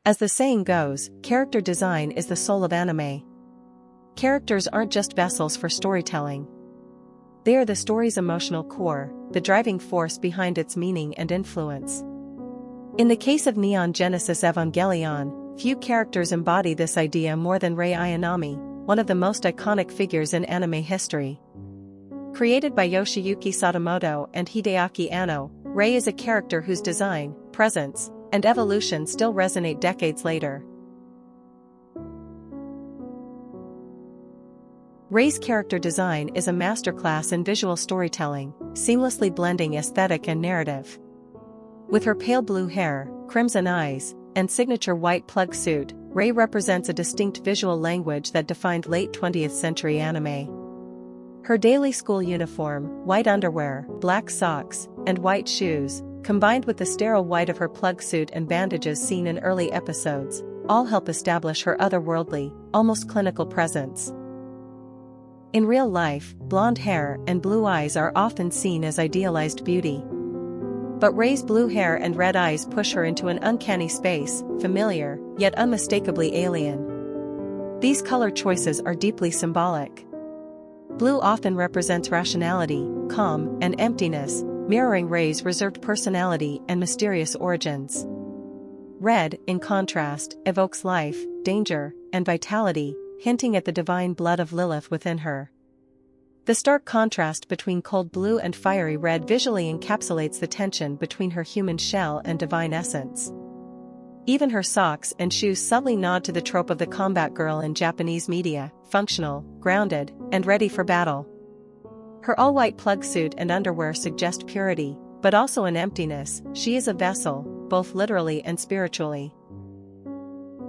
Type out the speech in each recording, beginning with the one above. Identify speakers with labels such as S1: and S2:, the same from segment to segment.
S1: As the saying goes, character design is the soul of anime. Characters aren't just vessels for storytelling. They are the story's emotional core, the driving force behind its meaning and influence. In the case of Neon Genesis Evangelion, few characters embody this idea more than Rei Ayanami, one of the most iconic figures in anime history. Created by Yoshiyuki Sadamoto and Hideaki Anno, Rei is a character whose design, presence, and evolution still resonate decades later. Rei's character design is a masterclass in visual storytelling, seamlessly blending aesthetic and narrative. With her pale blue hair, crimson eyes, and signature white plug suit, Rei represents a distinct visual language that defined late 20th century anime. Her daily school uniform, white underwear, black socks, and white shoes, combined with the sterile white of her plug suit and bandages seen in early episodes, all help establish her otherworldly, almost clinical presence. In real life, blonde hair and blue eyes are often seen as idealized beauty. But Rei's blue hair and red eyes push her into an uncanny space, familiar, yet unmistakably alien. These color choices are deeply symbolic. Blue often represents rationality, calm, and emptiness, mirroring Rei's reserved personality and mysterious origins. Red, in contrast, evokes life, danger, and vitality, hinting at the divine blood of Lilith within her. The stark contrast between cold blue and fiery red visually encapsulates the tension between her human shell and divine essence. Even her socks and shoes subtly nod to the trope of the combat girl in Japanese media, functional, grounded, and ready for battle. Her all-white plug suit and underwear suggest purity, but also an emptiness. She is a vessel, both literally and spiritually.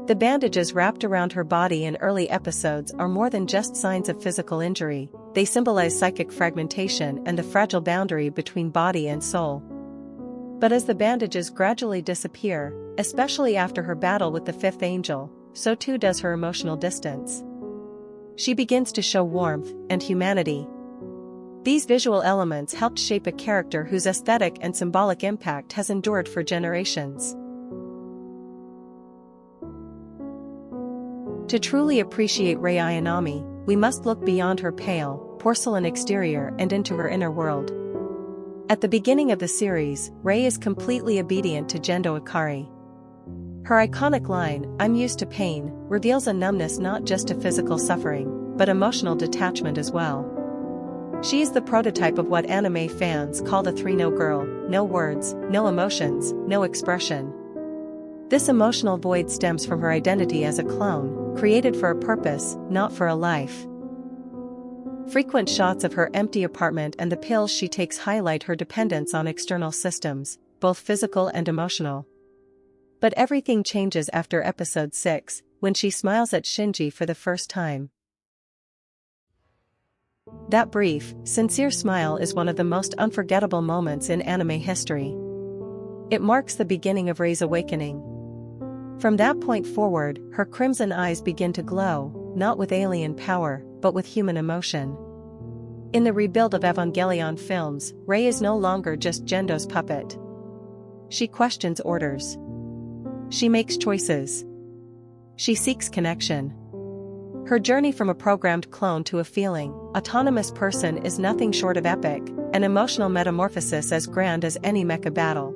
S1: The bandages wrapped around her body in early episodes are more than just signs of physical injury, they symbolize psychic fragmentation and the fragile boundary between body and soul. But as the bandages gradually disappear, especially after her battle with the fifth angel, so too does her emotional distance. She begins to show warmth and humanity. These visual elements helped shape a character whose aesthetic and symbolic impact has endured for generations. To truly appreciate Rei Ayanami, we must look beyond her pale, porcelain exterior and into her inner world. At the beginning of the series, Rei is completely obedient to Gendo Ikari. Her iconic line, "I'm used to pain," reveals a numbness not just to physical suffering, but emotional detachment as well. She is the prototype of what anime fans call the 3-no girl: no words, no emotions, no expression. This emotional void stems from her identity as a clone, created for a purpose, not for a life. Frequent shots of her empty apartment and the pills she takes highlight her dependence on external systems, both physical and emotional. But everything changes after episode 6, when she smiles at Shinji for the first time. That brief, sincere smile is one of the most unforgettable moments in anime history. It marks the beginning of Rei's awakening. From that point forward, her crimson eyes begin to glow, not with alien power, but with human emotion. In the rebuild of Evangelion films, Rei is no longer just Gendo's puppet. She questions orders. She makes choices. She seeks connection. Her journey from a programmed clone to a feeling, autonomous person is nothing short of epic, an emotional metamorphosis as grand as any mecha battle.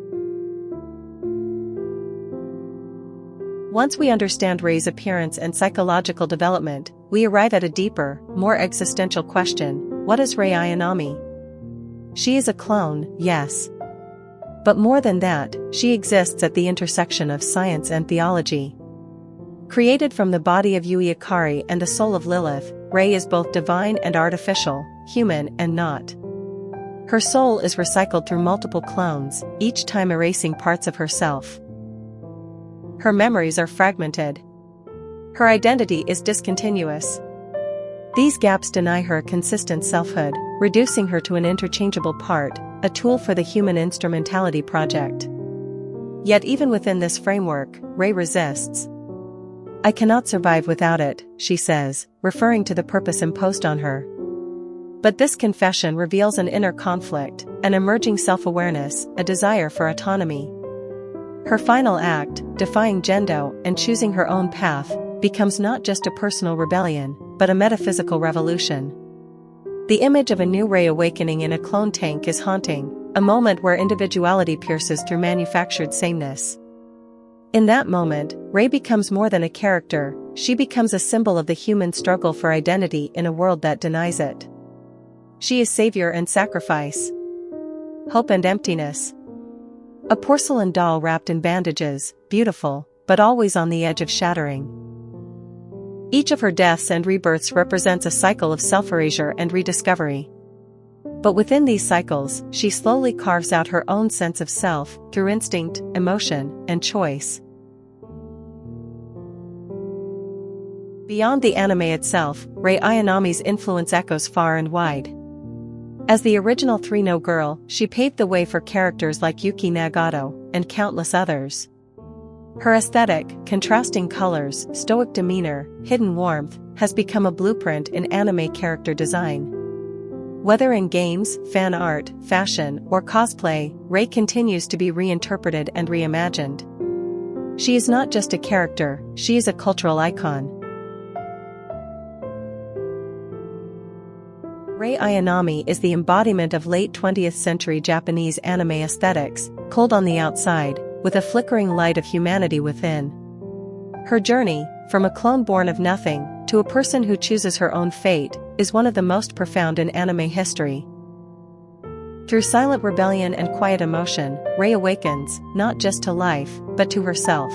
S1: Once we understand Rei's appearance and psychological development, we arrive at a deeper, more existential question: what is Rei Ayanami? She is a clone, yes. But more than that, she exists at the intersection of science and theology. Created from the body of Yui Ikari and the soul of Lilith, Rei is both divine and artificial, human and not. Her soul is recycled through multiple clones, each time erasing parts of herself. Her memories are fragmented. Her identity is discontinuous. These gaps deny her a consistent selfhood, reducing her to an interchangeable part, a tool for the human instrumentality project. Yet even within this framework, Rei resists. "I cannot survive without it," she says, referring to the purpose imposed on her. But this confession reveals an inner conflict, an emerging self-awareness, a desire for autonomy. Her final act, defying Gendo and choosing her own path, becomes not just a personal rebellion, but a metaphysical revolution. The image of a new Rei awakening in a clone tank is haunting, a moment where individuality pierces through manufactured sameness. In that moment, Rei becomes more than a character, she becomes a symbol of the human struggle for identity in a world that denies it. She is savior and sacrifice, hope and emptiness. A porcelain doll wrapped in bandages, beautiful, but always on the edge of shattering. Each of her deaths and rebirths represents a cycle of self-erasure and rediscovery. But within these cycles, she slowly carves out her own sense of self, through instinct, emotion, and choice. Beyond the anime itself, Rei Ayanami's influence echoes far and wide. As the original 3-No girl, she paved the way for characters like Yuki Nagato, and countless others. Her aesthetic, contrasting colors, stoic demeanor, hidden warmth, has become a blueprint in anime character design. Whether in games, fan art, fashion, or cosplay, Rei continues to be reinterpreted and reimagined. She is not just a character, she is a cultural icon. Rei Ayanami is the embodiment of late 20th century Japanese anime aesthetics, cold on the outside, with a flickering light of humanity within. Her journey, from a clone born of nothing, to a person who chooses her own fate, is one of the most profound in anime history. Through silent rebellion and quiet emotion, Rei awakens, not just to life, but to herself.